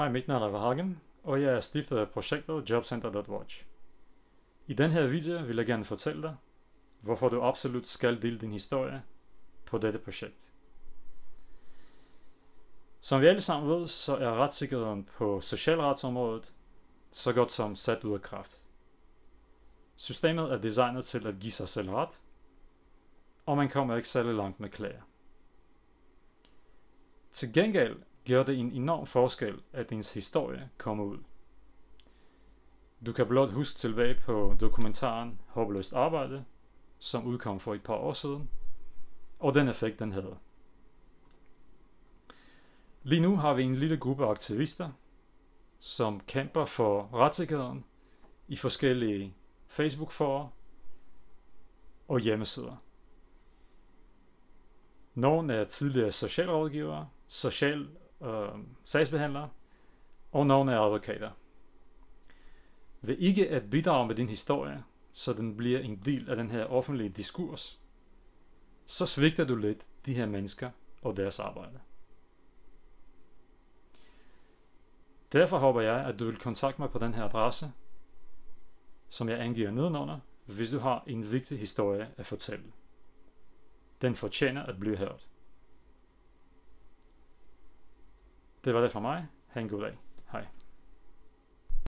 Hej, mit navn er Verhagen, og jeg er stifter af projektet Jobcenter.watch. I den her video vil jeg gerne fortælle dig, hvorfor du absolut skal dele din historie på dette projekt. Som vi alle sammen ved, så er retssikkerheden på socialretsområdet så godt som sat ud af kraft. Systemet er designet til at give sig selv ret, og man kommer ikke særlig langt med klager. Til gengæld gør det en enorm forskel, at ens historie kommer ud. Du kan blot huske tilbage på dokumentaren Håbløst Arbejde, som udkom for et par år siden, og den effekt den havde. Lige nu har vi en lille gruppe aktivister, som kæmper for retssikkerheden i forskellige Facebook-forer og hjemmesider. Nogle er tidligere socialrådgivere, sagsbehandlere, og nogle er advokater. Ved ikke at bidrage med din historie, så den bliver en del af den her offentlige diskurs, så svigter du lidt de her mennesker og deres arbejde. Derfor håber jeg, at du vil kontakte mig på den her adresse, som jeg angiver nedenunder, hvis du har en vigtig historie at fortælle. Den fortjener at blive hørt. Det var det fra mig. Ha' en god dag.